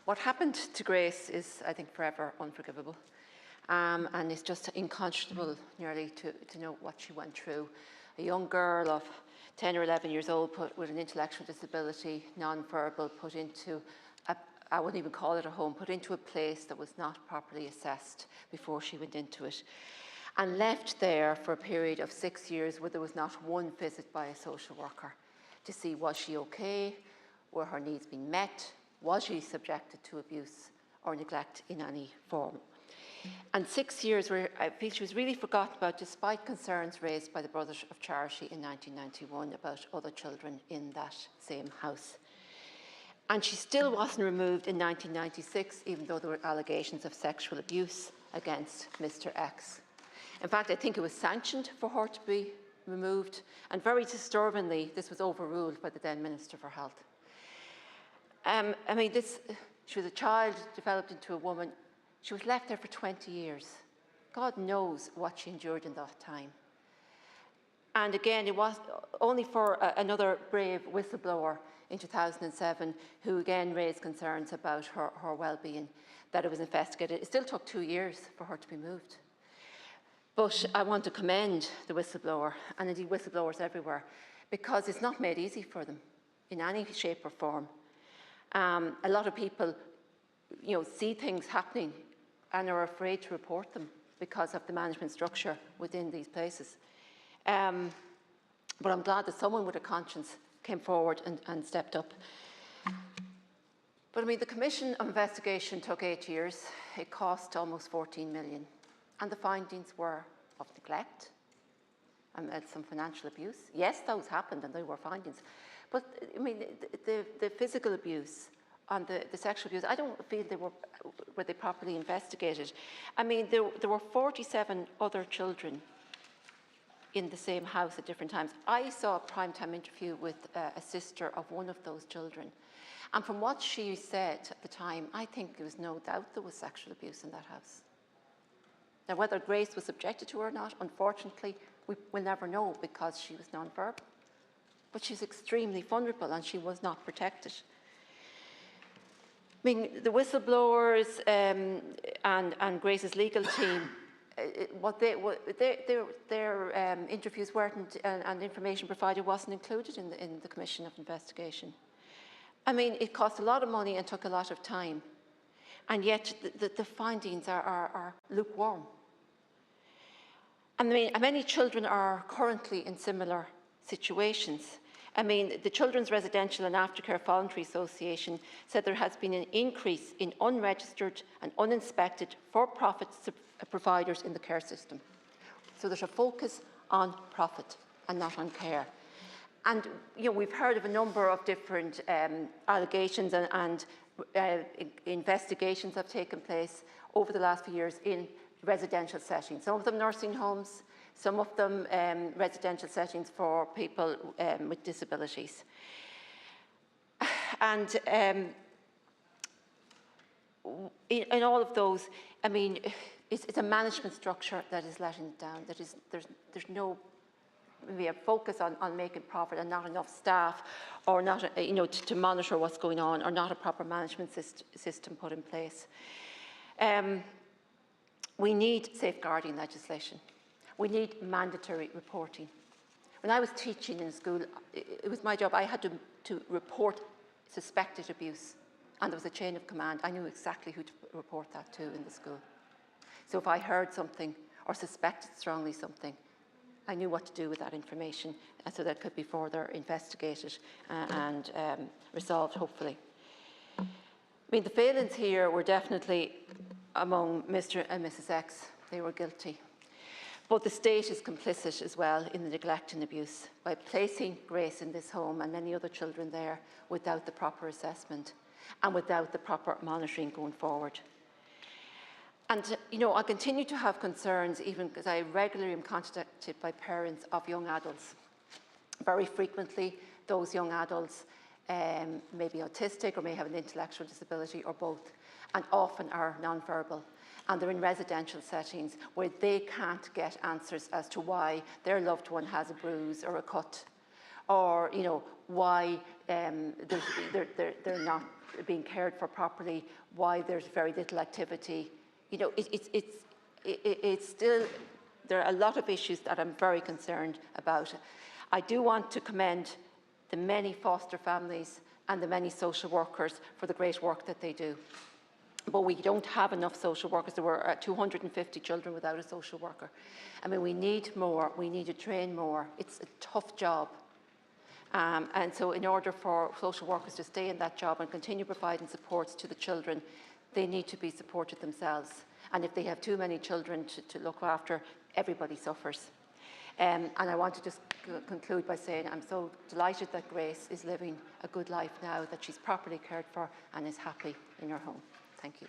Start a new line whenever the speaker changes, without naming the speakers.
What happened to Grace is, I think, forever unforgivable. And it's just unconscionable nearly to know what she went through. A young girl of 10 or 11 years old with an intellectual disability, non-verbal, put into, I wouldn't even call it a home, put into a place that was not properly assessed before she went into it. And left there for a period of 6 years where there was not one visit by a social worker to see was she okay, were her needs being met, was she subjected to abuse or neglect in any form. And 6 years where I feel she was really forgotten about, despite concerns raised by the Brothers of Charity in 1991 about other children in that same house. And she still wasn't removed in 1996, even though there were allegations of sexual abuse against Mr. X. In fact, I think it was sanctioned for her to be removed, and very disturbingly, this was overruled by the then Minister for Health. She was a child, developed into a woman. She was left there for 20 years. God knows what she endured in that time. And again, it was only for another brave whistleblower in 2007 who again raised concerns about her well-being that it was investigated. It still took 2 years for her to be moved. But I want to commend the whistleblower, and indeed whistleblowers everywhere, because it's not made easy for them in any shape or form. A lot of people, see things happening and are afraid to report them because of the management structure within these places. But I'm glad that someone with a conscience came forward and stepped up. But the Commission of Investigation took 8 years. It cost almost 14 million. And the findings were of neglect and some financial abuse. Yes, those happened and they were findings. But the physical abuse and the sexual abuse, I don't feel were they properly investigated. There were 47 other children in the same house at different times. I saw a primetime interview with a sister of one of those children. And from what she said at the time, I think there was no doubt there was sexual abuse in that house. Now, whether Grace was subjected to it or not, unfortunately, we'll never know because she was non-verbal. But she's extremely vulnerable and she was not protected. The whistleblowers and Grace's legal team, their interviews weren't and information provided wasn't included in the Commission of Investigation. It cost a lot of money and took a lot of time. And yet the findings are lukewarm. Many children are currently in similar situations. The Children's Residential and Aftercare Voluntary Association said there has been an increase in unregistered and uninspected for-profit providers in the care system. So there's a focus on profit and not on care. And we've heard of a number of different allegations and investigations have taken place over the last few years in residential settings. Some of them nursing homes, some of them residential settings for people with disabilities. And in all of those, it's a management structure that is letting it down. There's no maybe a focus on making profit and not enough staff, or not to monitor what's going on, or not a proper management system put in place. We need safeguarding legislation. We need mandatory reporting. When I was teaching in school, it was my job. I had to report suspected abuse, and there was a chain of command. I knew exactly who to report that to in the school. So if I heard something or suspected strongly something, I knew what to do with that information, so that could be further investigated and resolved, hopefully. The failings here were definitely among Mr. and Mrs. X. They were guilty. But the state is complicit as well in the neglect and abuse by placing Grace in this home and many other children there without the proper assessment and without the proper monitoring going forward. And, I continue to have concerns, even because I regularly am contacted by parents of young adults. Very frequently, those young adults may be autistic or may have an intellectual disability or both, and often are non-verbal. And they're in residential settings where they can't get answers as to why their loved one has a bruise or a cut, or why they're not being cared for properly, why there's very little activity. It's still, there are a lot of issues that I'm very concerned about. I do want to commend the many foster families and the many social workers for the great work that they do. But we don't have enough social workers. There were 250 children without a social worker. I mean, we need more. We need to train more. It's a tough job. And so in order for social workers to stay in that job and continue providing supports to the children, they need to be supported themselves. And if they have too many children to look after, everybody suffers. And I want to just conclude by saying I'm so delighted that Grace is living a good life now, that she's properly cared for and is happy in her home. Thank you.